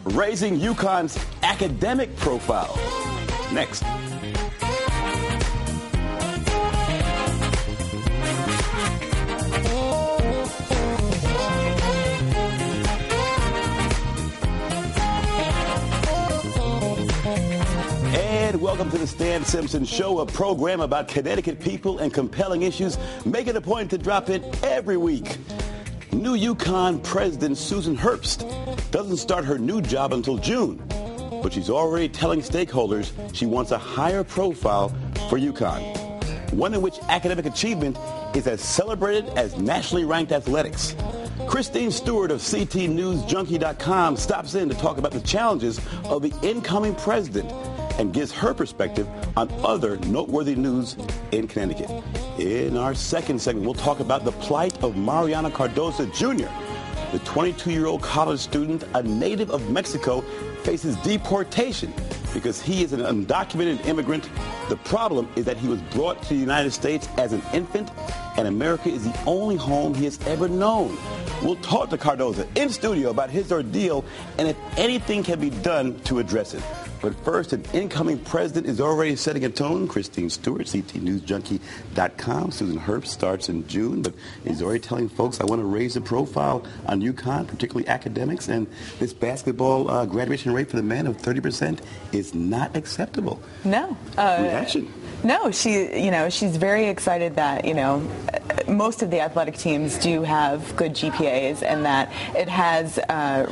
raising UConn's academic profile. Next. And welcome to the Stan Simpson Show, a program about Connecticut people and compelling issues, making a point to drop in every week. New UConn President Susan Herbst doesn't start her new job until June, but she's already telling stakeholders she wants a higher profile for UConn, one in which academic achievement is as celebrated as nationally ranked athletics. Christine Stewart of CTNewsJunkie.com stops in to talk about the challenges of the incoming president and gives her perspective on other noteworthy news in Connecticut. In our second segment, we'll talk about the plight of Mariana Cardoza Jr., the 22-year-old college student, a native of Mexico, faces deportation because he is an undocumented immigrant. The problem is that he was brought to the United States as an infant, and America is the only home he has ever known. We'll talk to Cardoza in studio about his ordeal and if anything can be done to address it. But first, an incoming president is already setting a tone. Christine Stewart, CTNewsJunkie.com. Susan Herbst starts in June, but he's already telling folks, I want to raise the profile on UConn, particularly academics, and this basketball graduation rate for the men of 30% is not acceptable. No. Reaction? No, she's very excited that, most of the athletic teams do have good GPAs and that it has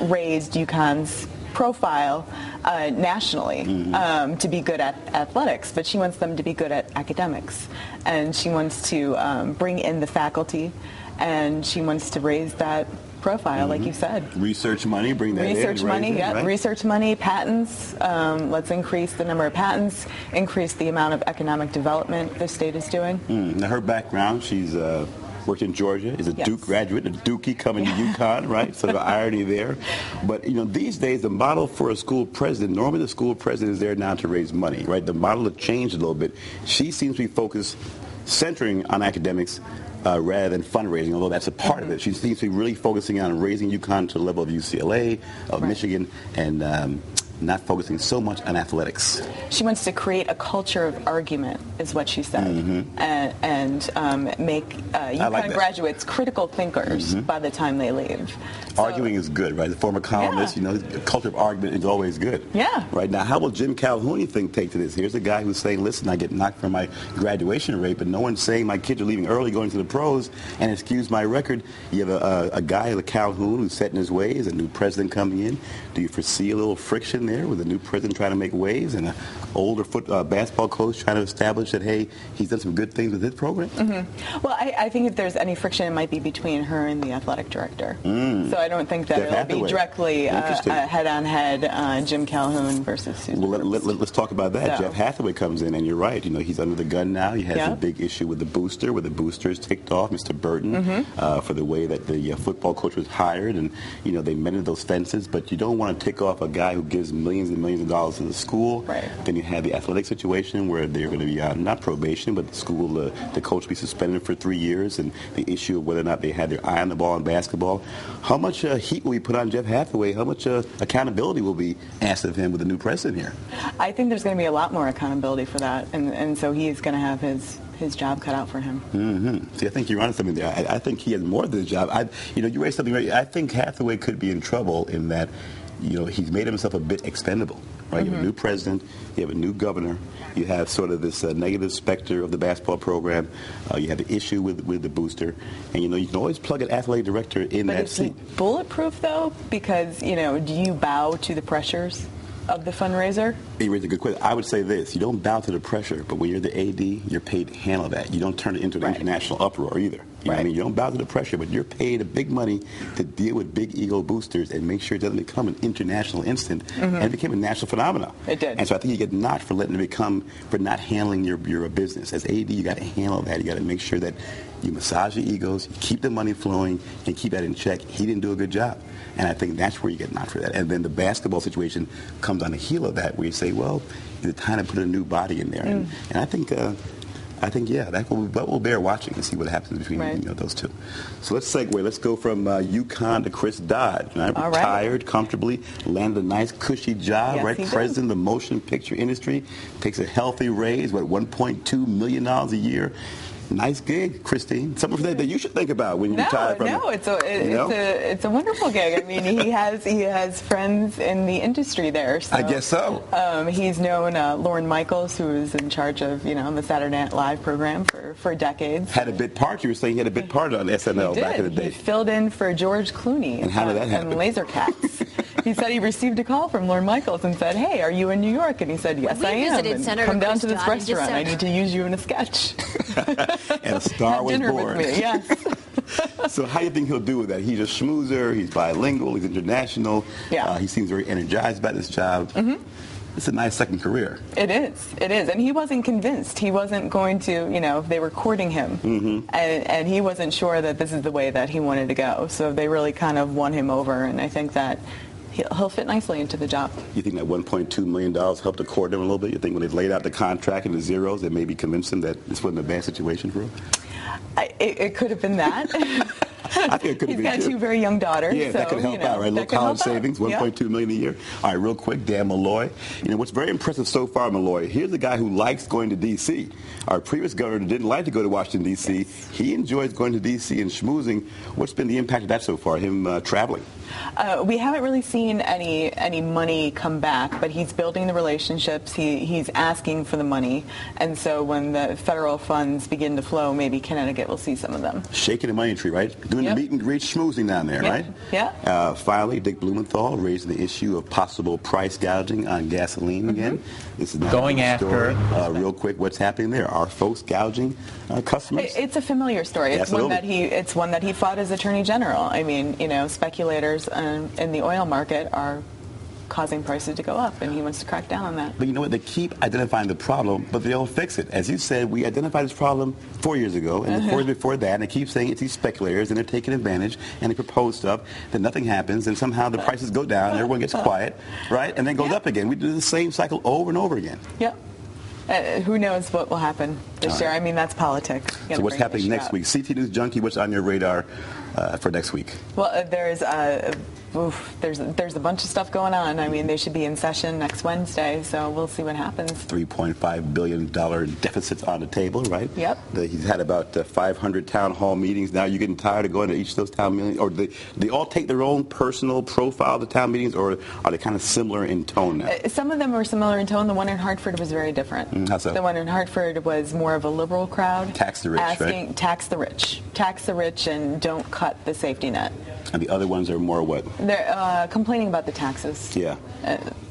raised UConn's profile nationally to be good at athletics, but she wants them to be good at academics, and she wants to bring in the faculty, and she wants to raise that profile, like you said. Research money, bring that research in. Money, yeah, right? Research money, patents. Let's increase the number of patents, increase the amount of economic development the state is doing. Now, her background, she's worked in Georgia, is a Duke graduate, a Dookie coming to UConn, right? Sort of irony there. But, these days, the model for a school president, normally the school president is there now to raise money, right? The model has changed a little bit. She seems to be focused, centering on academics rather than fundraising, although that's a part of it. She seems to be really focusing on raising UConn to the level of UCLA, of Michigan, and not focusing so much on athletics. She wants to create a culture of argument, is what she said, and make UConn graduates critical thinkers by the time they leave. So, arguing is good, right? The former columnist, the culture of argument is always good. Yeah. Right now, how will Jim Calhoun, you think, take to this? Here's a guy who's saying, listen, I get knocked for my graduation rate, but no one's saying my kids are leaving early, going to the pros, and excuse my record. You have a guy like Calhoun who's set in his ways, a new president coming in. Do you foresee a little friction there with the new president trying to make waves and an older basketball coach trying to establish that, hey, he's done some good things with his program? Well, I think if there's any friction, it might be between her and the athletic director. So I don't think that it'll be directly head-on-head Jim Calhoun versus Susan. Well, let's talk about that. So. Jeff Hathaway comes in, and you're right. He's under the gun now. He has a big issue with the booster, where the booster is ticked off, Mr. Burton, for the way that the football coach was hired, and they mended those fences. But you don't want to tick off a guy who gives millions and millions of dollars to the school. Right. Then you have the athletic situation where they're going to be not probation, but the school, the coach will be suspended for 3 years, and the issue of whether or not they had their eye on the ball in basketball. How much heat will we put on Jeff Hathaway? How much accountability will be asked of him with the new president here? I think there's going to be a lot more accountability for that, and so he's going to have his job cut out for him. See, I think you're onto something there. I think he has more than his job. You raised something right. I think Hathaway could be in trouble in that, he's made himself a bit expendable. Right? You have a new president, you have a new governor, you have sort of this negative specter of the basketball program, you have the issue with the booster, and you can always plug an athletic director in that seat. But is he bulletproof though? Because do you bow to the pressures of the fundraiser? You raised a good question. I would say this: you don't bow to the pressure, but when you're the AD, you're paid to handle that. You don't turn it into an international uproar either. You know what I mean? You don't bow to the pressure, but you're paid a big money to deal with big ego boosters and make sure it doesn't become an international incident. And it became a national phenomenon. It did. And so I think you get knocked for letting it for not handling your business. As AD, you got to handle that. You got to make sure that you massage the egos, you keep the money flowing, and keep that in check. He didn't do a good job. And I think that's where you get knocked for that. And then the basketball situation comes on the heel of that, where you say, well, it's time to put a new body in there. And I think I think, yeah, that will bear watching to see what happens between those two. So let's segue. Let's go from UConn to Chris Dodd. Retired comfortably, landed a nice cushy job, yes, right? President of the motion picture industry, takes a healthy raise, $1.2 million a year. Nice gig, Christine. Something that you should think about when you retire from it. It's a wonderful gig. I mean, he has friends in the industry there. So, I guess so. He's known Lorne Michaels, who was in charge of the Saturday Night Live program for decades. Had a bit part. You were saying he had a bit part on SNL back in the day. He filled in for George Clooney. And how did that happen? And Lasercats. He said he received a call from Lorne Michaels and said, "Hey, are you in New York?" And he said, "Yes, I am. And come down to this restaurant. I need to use you in a sketch." And a star was dinner born. With me, yes. So how do you think he'll do with that? He's a schmoozer. He's bilingual. He's international. Yeah. He seems very energized about this job. Mm-hmm. It's a nice second career. It is. And he wasn't convinced. He wasn't going to, they were courting him. Mm-hmm. And he wasn't sure that this is the way that he wanted to go. So they really kind of won him over. And I think that he'll fit nicely into the job. You think that $1.2 million helped to court him a little bit? You think when they laid out the contract and the zeros, it maybe convinced him that this wasn't a bad situation for him? It could have been that. I think it could have been. He's got two very young daughters. Yeah, so, that could help out, right? A little college savings, $1.2 million a year. All right, real quick, Dan Malloy. What's very impressive so far, Malloy, here's a guy who likes going to D.C. Our previous governor didn't like to go to Washington, D.C. Yes. He enjoys going to D.C. and schmoozing. What's been the impact of that so far, him traveling? We haven't really seen any money come back, but he's building the relationships. He's asking for the money. And so when the federal funds begin to flow, maybe Connecticut will see some of them. Shaking the money tree, right? Doing the meet and greet schmoozing down there, right? Yeah. Finally, Dick Blumenthal raising the issue of possible price gouging on gasoline again. This is not going a after story. Real quick, what's happening there? Are folks gouging customers? It's a familiar story. It's one that he fought as Attorney General. I mean, speculators in the oil market are causing prices to go up, and he wants to crack down on that. But you know what? They keep identifying the problem, but they don't fix it. As you said, we identified this problem 4 years ago, and 4 years before that, and they keep saying it's these speculators, and they're taking advantage, and they propose stuff, then nothing happens, and somehow the prices go down, and everyone gets quiet, right? And then goes up again. We do the same cycle over and over again. Yep. Who knows what will happen this year? I mean, that's politics. So what's happening next week? CT News Junkie, what's on your radar for next week? Well, there's a bunch of stuff going on. I mean, they should be in session next Wednesday, so we'll see what happens. $3.5 billion deficits on the table, right? Yep. He's had about 500 town hall meetings. Now you're getting tired of going to each of those town meetings? Or do they all take their own personal profile to town meetings, or are they kind of similar in tone now? Some of them were similar in tone. The one in Hartford was very different. How so? The one in Hartford was more of a liberal crowd. Tax the rich, right? Tax the rich. Tax the rich and don't cut the safety net. And the other ones are more what? They're complaining about the taxes. Yeah.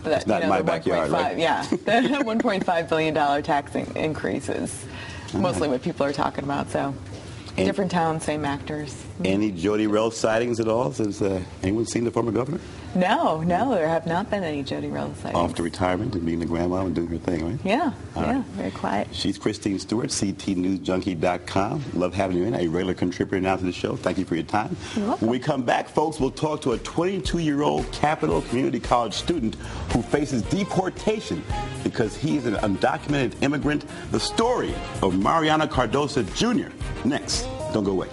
It's not in my backyard, right? Yeah. The $1.5 billion tax increase is mostly what people are talking about. So different towns, same actors. Any Jody Rell sightings at all? Has anyone seen the former governor? No, there have not been any Jody Rell sightings. Off to retirement and being a grandma and doing her thing, right? Yeah, right. Very quiet. She's Christine Stewart, CTNewsJunkie.com. Love having you in, a regular contributor now to the show. Thank you for your time. You're welcome. When we come back, folks, we'll talk to a 22-year-old Capital Community College student who faces deportation because he is an undocumented immigrant. The story of Mariana Cardoso Jr. Next. Don't go away.